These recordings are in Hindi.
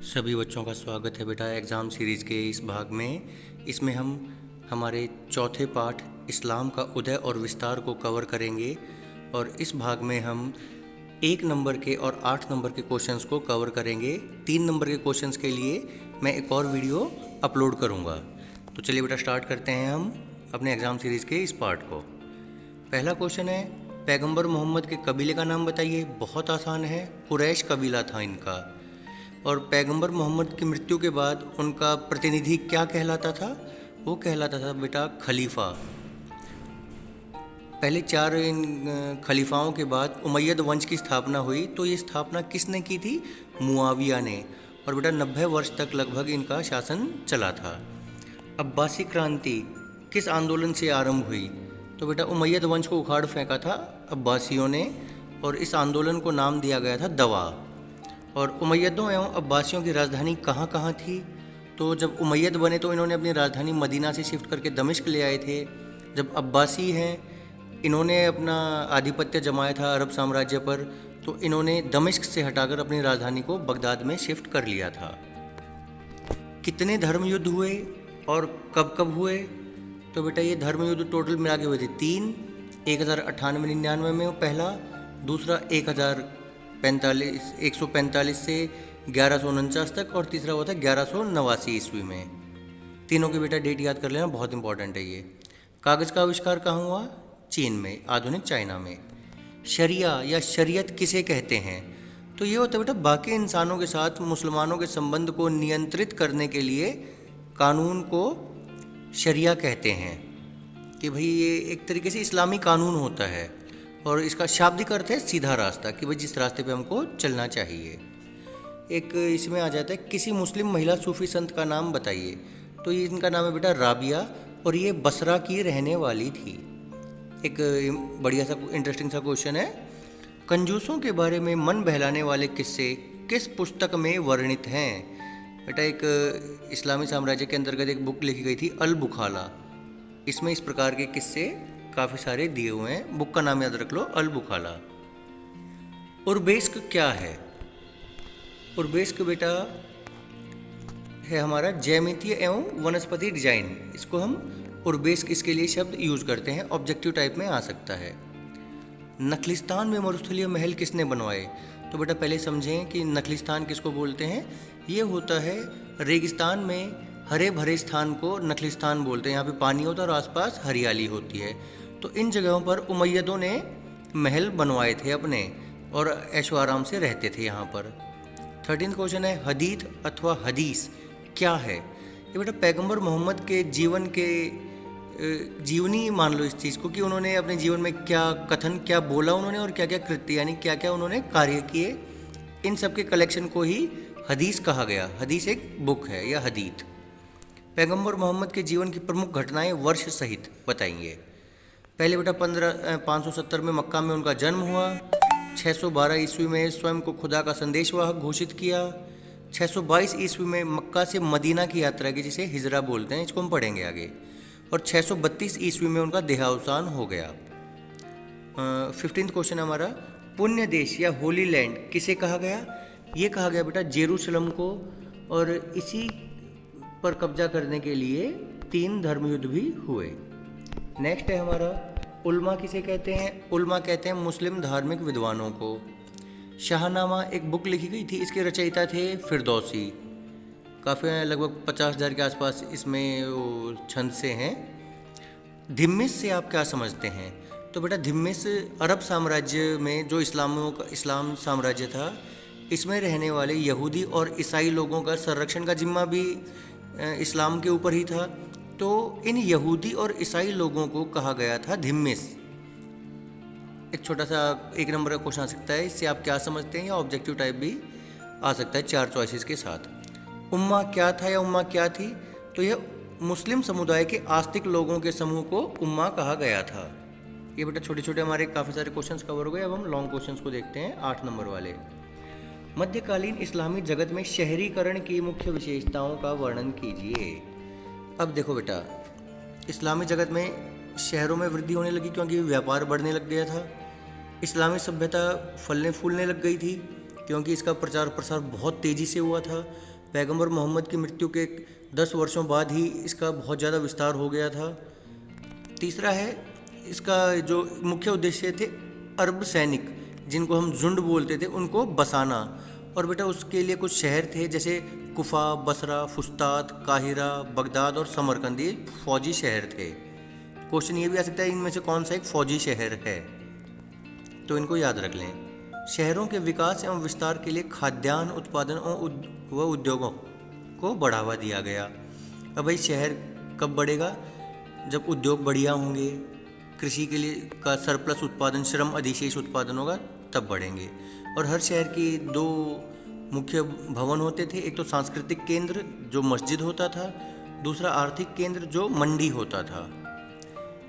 सभी बच्चों का स्वागत है बेटा एग्ज़ाम सीरीज़ के इस भाग में। इसमें हम हमारे चौथे पाठ इस्लाम का उदय और विस्तार को कवर करेंगे और इस भाग में हम 1 नंबर के और 8 नंबर के क्वेश्चंस को कवर करेंगे। 3 नंबर के क्वेश्चंस के लिए मैं एक और वीडियो अपलोड करूँगा। तो चलिए बेटा स्टार्ट करते हैं हम अपने एग्ज़ाम सीरीज़ के इस पार्ट को। पहला क्वेश्चन है, पैगंबर मोहम्मद के कबीले का नाम बताइए। बहुत आसान है, कुरैश कबीला था इनका। और पैगंबर मोहम्मद की मृत्यु के बाद उनका प्रतिनिधि क्या कहलाता था? वो कहलाता था बेटा खलीफा। पहले 4 खलीफाओं के बाद उमैयद वंश की स्थापना हुई। तो ये स्थापना किसने की थी? मुआविया ने। और बेटा 90 वर्ष तक लगभग इनका शासन चला था। अब्बासी क्रांति किस आंदोलन से आरंभ हुई? तो बेटा उमैयद वंश को उखाड़ फेंका था अब्बासियों ने और इस आंदोलन को नाम दिया गया था दवा। और उमैयदों एवं अब्बासियों की राजधानी कहाँ कहाँ थी? तो जब उमैयद बने तो इन्होंने अपनी राजधानी मदीना से शिफ्ट करके दमिश्क ले आए थे। जब अब्बासी हैं इन्होंने अपना आधिपत्य जमाया था अरब साम्राज्य पर, तो इन्होंने दमिश्क से हटाकर अपनी राजधानी को बगदाद में शिफ्ट कर लिया था। कितने धर्म युद्ध हुए और कब कब हुए? तो बेटा ये धर्म युद्ध टोटल मिला के हुए थे 3। 1098-99 में पहला, दूसरा 145 से 1149 तक और तीसरा हुआ था 1189 ईस्वी में। तीनों की बेटा डेट याद कर लेना, बहुत इंपॉर्टेंट है ये। कागज़ का आविष्कार कहाँ हुआ? चीन में, आधुनिक चाइना में। शरिया या शरीयत किसे कहते हैं? तो ये होता है बेटा बाकी इंसानों के साथ मुसलमानों के संबंध को नियंत्रित करने के लिए कानून को शरिया कहते हैं कि भाई ये एक तरीके से इस्लामी कानून होता है। और इसका शाब्दिक अर्थ है सीधा रास्ता, कि भाई जिस रास्ते पे हमको चलना चाहिए। एक इसमें आ जाता है, किसी मुस्लिम महिला सूफी संत का नाम बताइए। तो ये इनका नाम है बेटा राबिया और ये बसरा की रहने वाली थी। एक बढ़िया सा इंटरेस्टिंग सा क्वेश्चन है, कंजूसों के बारे में मन बहलाने वाले किस्से किस पुस्तक में वर्णित हैं? बेटा एक इस्लामी साम्राज्य के अंतर्गत एक बुक लिखी गई थी अल बुखाला। इसमें इस प्रकार के किस्से काफ़ी सारे दिए हुए हैं। बुक का नाम याद रख लो, अल बुखाला। उर्बेस्क क्या है? उर्बेस्क बेटा है हमारा ज्यामितीय एवं वनस्पति डिजाइन। इसको हम उर्बेस्क इसके लिए शब्द यूज करते हैं, ऑब्जेक्टिव टाइप में आ सकता है। नखलिस्तान में मरुस्थलीय महल किसने बनवाए? तो बेटा पहले समझें कि नखलिस्तान किसको बोलते हैं। ये होता है रेगिस्तान में हरे भरे स्थान को नखलिस्तान बोलते हैं। यहाँ पे पानी होता है और आसपास हरियाली होती है। तो इन जगहों पर उमैयदों ने महल बनवाए थे अपने और ऐशो आराम से रहते थे यहाँ पर। 13वां क्वेश्चन है, हदीथ अथवा हदीस क्या है? ये बेटा पैगंबर मोहम्मद के जीवन के जीवनी मान लो इस चीज़ को, कि उन्होंने अपने जीवन में क्या कथन, क्या बोला उन्होंने और क्या क्या कृत्य यानी क्या क्या उन्होंने कार्य किए, इन सब के कलेक्शन को ही हदीस कहा गया। हदीस एक बुक है या हदीथ। पैगंबर मोहम्मद के जीवन की प्रमुख घटनाएं वर्ष सहित बताएंगे। पहले बेटा 570 में मक्का में उनका जन्म हुआ। 612 ईस्वी में स्वयं को खुदा का संदेशवाहक घोषित किया। 622 ईस्वी में मक्का से मदीना की यात्रा की, जिसे हिजरा बोलते हैं, इसको हम पढ़ेंगे आगे। और 632 ईस्वी में उनका देहावसान हो गया। 15वां क्वेश्चन हमारा, पुण्य देश या होली लैंड किसे कहा गया? ये कहा गया बेटा जेरूशलम को। और इसी पर कब्जा करने के लिए 3 धर्मयुद्ध भी हुए। नेक्स्ट है हमारा, उल्मा किसे कहते हैं? उल्मा कहते हैं मुस्लिम धार्मिक विद्वानों को। शाहनामा एक बुक लिखी गई थी, इसके रचयिता थे फिरदौसी। काफ़ी लगभग 50,000 के आसपास इसमें छंद से हैं। धिम्मिस से आप क्या समझते हैं? तो बेटा धिम्मिस अरब साम्राज्य में जो इस्लाम साम्राज्य था, इसमें रहने वाले यहूदी और ईसाई लोगों का संरक्षण का जिम्मा भी इस्लाम के ऊपर ही था। तो इन यहूदी और ईसाई लोगों को कहा गया था धिम्मिस। एक छोटा सा 1 नंबर का क्वेश्चन आ सकता है, इससे आप क्या समझते हैं, या ऑब्जेक्टिव टाइप भी आ सकता है 4 चॉइसेस के साथ। उम्मा क्या था या उम्मा क्या थी? तो यह मुस्लिम समुदाय के आस्तिक लोगों के समूह को उम्मा कहा गया था। ये बेटा छोटे छोटे हमारे काफ़ी सारे क्वेश्चंस कवर हो गए। अब हम लॉन्ग क्वेश्चंस को देखते हैं, 8 नंबर वाले। मध्यकालीन इस्लामी जगत में शहरीकरण की मुख्य विशेषताओं का वर्णन कीजिए। अब देखो बेटा, इस्लामी जगत में शहरों में वृद्धि होने लगी क्योंकि व्यापार बढ़ने लग गया था। इस्लामी सभ्यता फलने फूलने लग गई थी क्योंकि इसका प्रचार प्रसार बहुत तेज़ी से हुआ था। पैगंबर मोहम्मद की मृत्यु के 10 वर्षों बाद ही इसका बहुत ज़्यादा विस्तार हो गया था। तीसरा है, इसका जो मुख्य उद्देश्य थे अरब सैनिक, जिनको हम झुंड बोलते थे, उनको बसाना। और बेटा उसके लिए कुछ शहर थे, जैसे कुफा, बसरा, फुस्तात, काहिरा, बगदाद और समरकंद, ये फौजी शहर थे। क्वेश्चन ये भी आ सकता है इनमें से कौन सा एक फौजी शहर है, तो इनको याद रख लें। शहरों के विकास एवं विस्तार के लिए खाद्यान्न उत्पादन व उद्योगों को बढ़ावा दिया गया। अब भाई शहर कब बढ़ेगा? जब उद्योग बढ़िया होंगे, कृषि के लिए का सरप्लस उत्पादन, श्रम अधिशेष उत्पादन होगा, तब बढ़ेंगे। और हर शहर की 2 मुख्य भवन होते थे, एक तो सांस्कृतिक केंद्र जो मस्जिद होता था, दूसरा आर्थिक केंद्र जो मंडी होता था।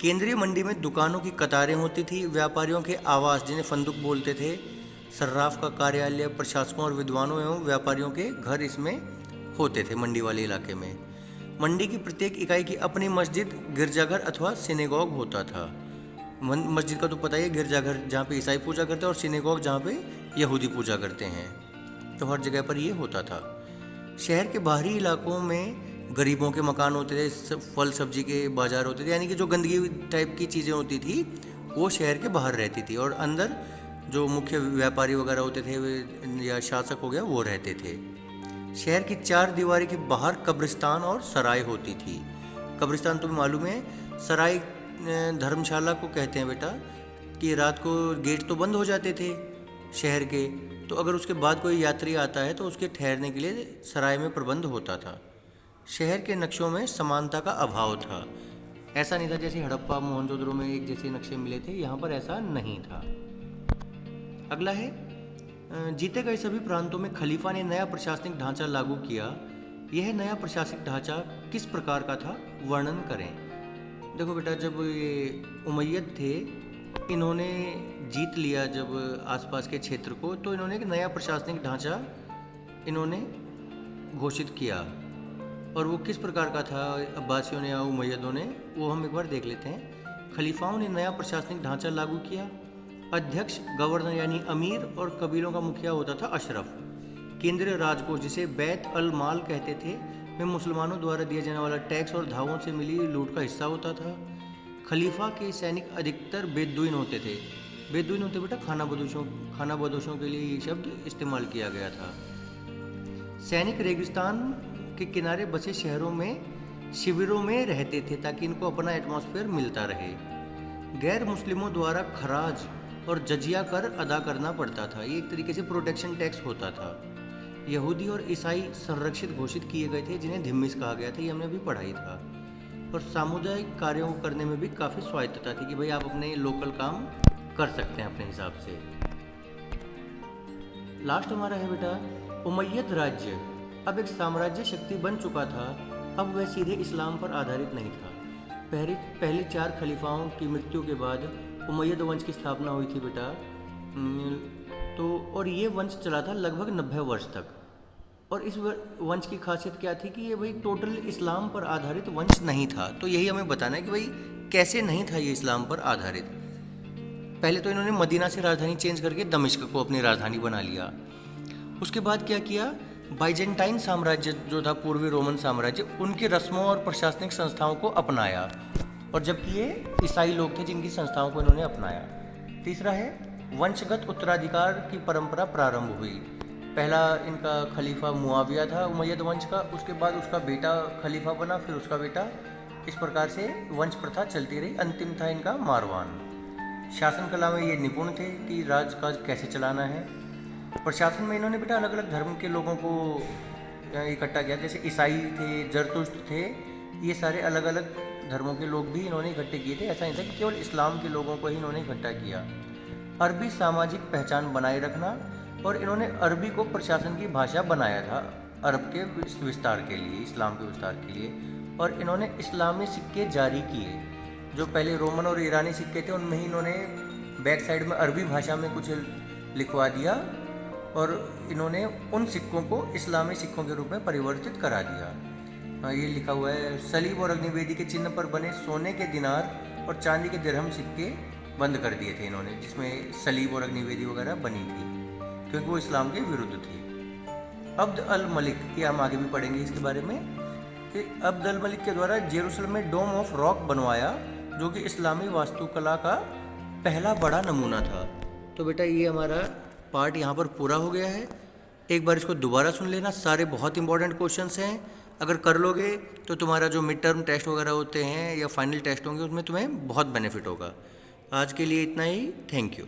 केंद्रीय मंडी में दुकानों की कतारें होती थी, व्यापारियों के आवास जिन्हें फंदुक बोलते थे, सर्राफ का कार्यालय, प्रशासकों और विद्वानों एवं व्यापारियों के घर इसमें होते थे मंडी वाले इलाके में। मंडी की प्रत्येक इकाई की अपनी मस्जिद, गिरजाघर अथवा सिनेगॉग होता था। मस्जिद का तो पता ही है, गिरजाघर जहाँ पे ईसाई पूजा करते हैं और सिनेगॉग जहाँ पे यहूदी पूजा करते हैं, तो हर जगह पर ये होता था। शहर के बाहरी इलाकों में गरीबों के मकान होते थे, फल सब्जी के बाजार होते थे, यानी कि जो गंदगी टाइप की चीज़ें होती थी वो शहर के बाहर रहती थी, और अंदर जो मुख्य व्यापारी वगैरह होते थे या शासक हो गया वो रहते थे। शहर की 4 दीवारी के बाहर कब्रिस्तान और सराय होती थी। कब्रिस्तान तुम्हें मालूम है, सराय धर्मशाला को कहते हैं बेटा, कि रात को गेट तो बंद हो जाते थे शहर के, तो अगर उसके बाद कोई यात्री आता है तो उसके ठहरने के लिए सराय में प्रबंध होता था। शहर के नक्शों में समानता का अभाव था। ऐसा नहीं था जैसे हड़प्पा मोहनजोदड़ो में एक जैसे नक्शे मिले थे, यहाँ पर ऐसा नहीं था। अगला है, जीते गए सभी प्रांतों में खलीफा ने नया प्रशासनिक ढांचा लागू किया। यह नया प्रशासनिक ढांचा किस प्रकार का था, वर्णन करें। देखो बेटा, जब ये उमैयद थे, इन्होंने जीत लिया जब आसपास के क्षेत्र को, तो इन्होंने एक नया प्रशासनिक ढांचा इन्होंने घोषित किया। और वो किस प्रकार का था अब्बासियों ने या उमैयदों ने, वो हम एक बार देख लेते हैं। खलीफाओं ने नया प्रशासनिक ढांचा लागू किया। अध्यक्ष गवर्नर यानी अमीर और कबीलों का मुखिया होता था अशरफ। केंद्रीय राजकोष, जिसे बैत अल माल कहते थे, में मुसलमानों द्वारा दिया जाने वाला टैक्स और धावों से मिली लूट का हिस्सा होता था। खलीफा के सैनिक अधिकतर बेदुइन होते थे। बेदुइन होते बेटा खाना बदोशों के लिए ये शब्द इस्तेमाल किया गया था। सैनिक रेगिस्तान के किनारे बसे शहरों में शिविरों में रहते थे ताकि इनको अपना एटमॉस्फेयर मिलता रहे। गैर मुस्लिमों द्वारा खराज और जजिया कर अदा करना पड़ता था। ये एक तरीके से प्रोटेक्शन टैक्स होता था। यहूदी और ईसाई संरक्षित घोषित किए गए थे, जिन्हें धिम्मिस कहा गया था, ये हमने भी पढ़ाई था। और सामुदायिक कार्यों को करने में भी काफ़ी स्वायत्तता थी कि भाई आप अपने लोकल काम कर सकते हैं अपने हिसाब से। लास्ट हमारा है बेटा उमैयद राज्य। अब एक साम्राज्य शक्ति बन चुका था। अब वह सीधे इस्लाम पर आधारित नहीं था। पहले 4 खलीफाओं की मृत्यु के बाद उमैयद वंश की स्थापना हुई थी बेटा। तो और ये वंश चला था लगभग 90 वर्ष तक। और इस वंश की खासियत क्या थी कि ये भाई टोटल इस्लाम पर आधारित वंश नहीं था। तो यही हमें बताना है कि भाई कैसे नहीं था ये इस्लाम पर आधारित। पहले तो इन्होंने मदीना से राजधानी चेंज करके दमिश्क को अपनी राजधानी बना लिया। उसके बाद क्या किया, बाइजेंटाइन साम्राज्य जो था, पूर्वी रोमन साम्राज्य, उनकी रस्मों और प्रशासनिक संस्थाओं को अपनाया। और जबकि ये ईसाई लोग थे जिनकी संस्थाओं को इन्होंने अपनाया। तीसरा है वंशगत उत्तराधिकार की परंपरा प्रारंभ हुई। पहला इनका खलीफा मुआविया था उमैयद वंश का, उसके बाद उसका बेटा खलीफा बना, फिर उसका बेटा, इस प्रकार से वंश प्रथा चलती रही। अंतिम था इनका मारवान। शासन कला में ये निपुण थे कि राजकाज कैसे चलाना है। प्रशासन में इन्होंने बेटा अलग अलग धर्म के लोगों को इकट्ठा किया, जैसे ईसाई थे, जरतुश्त थे, ये सारे अलग अलग धर्मों के लोग भी इन्होंने इकट्ठे किए थे। ऐसा नहीं था कि केवल इस्लाम के लोगों को ही इन्होंने इकट्ठा किया। अरबी सामाजिक पहचान बनाए रखना, और इन्होंने अरबी को प्रशासन की भाषा बनाया था अरब के विस्तार के लिए, इस्लाम के विस्तार के लिए। और इन्होंने इस्लामी सिक्के जारी किए। जो पहले रोमन और ईरानी सिक्के थे उनमें ही इन्होंने बैक साइड में अरबी भाषा में कुछ लिखवा दिया, और इन्होंने उन सिक्कों को इस्लामी सिक्कों के रूप में परिवर्तित करा दिया। ये लिखा हुआ है, सलीब और अग्निवेदी के चिन्ह पर बने सोने के दिनार और चांदी के दिरहम सिक्के बंद कर दिए थे इन्होंने, जिसमें सलीब और अग्निवेदी वगैरह बनी थी, क्योंकि वो इस्लाम के विरुद्ध थी। अब्द अल मलिक, ये हम आगे भी पढ़ेंगे इसके बारे में, कि अब्द अल मलिक के द्वारा जेरूसलम में डोम ऑफ रॉक बनवाया, जो कि इस्लामी वास्तुकला का पहला बड़ा नमूना था। तो बेटा ये हमारा पार्ट यहाँ पर पूरा हो गया है। एक बार इसको दोबारा सुन लेना, सारे बहुत इंपॉर्टेंट क्वेश्चंस हैं। अगर कर लोगे तो तुम्हारा जो मिड टर्म टेस्ट वगैरह होते हैं या फाइनल टेस्ट होंगे उसमें तुम्हें बहुत बेनिफिट होगा। आज के लिए इतना ही, थैंक यू।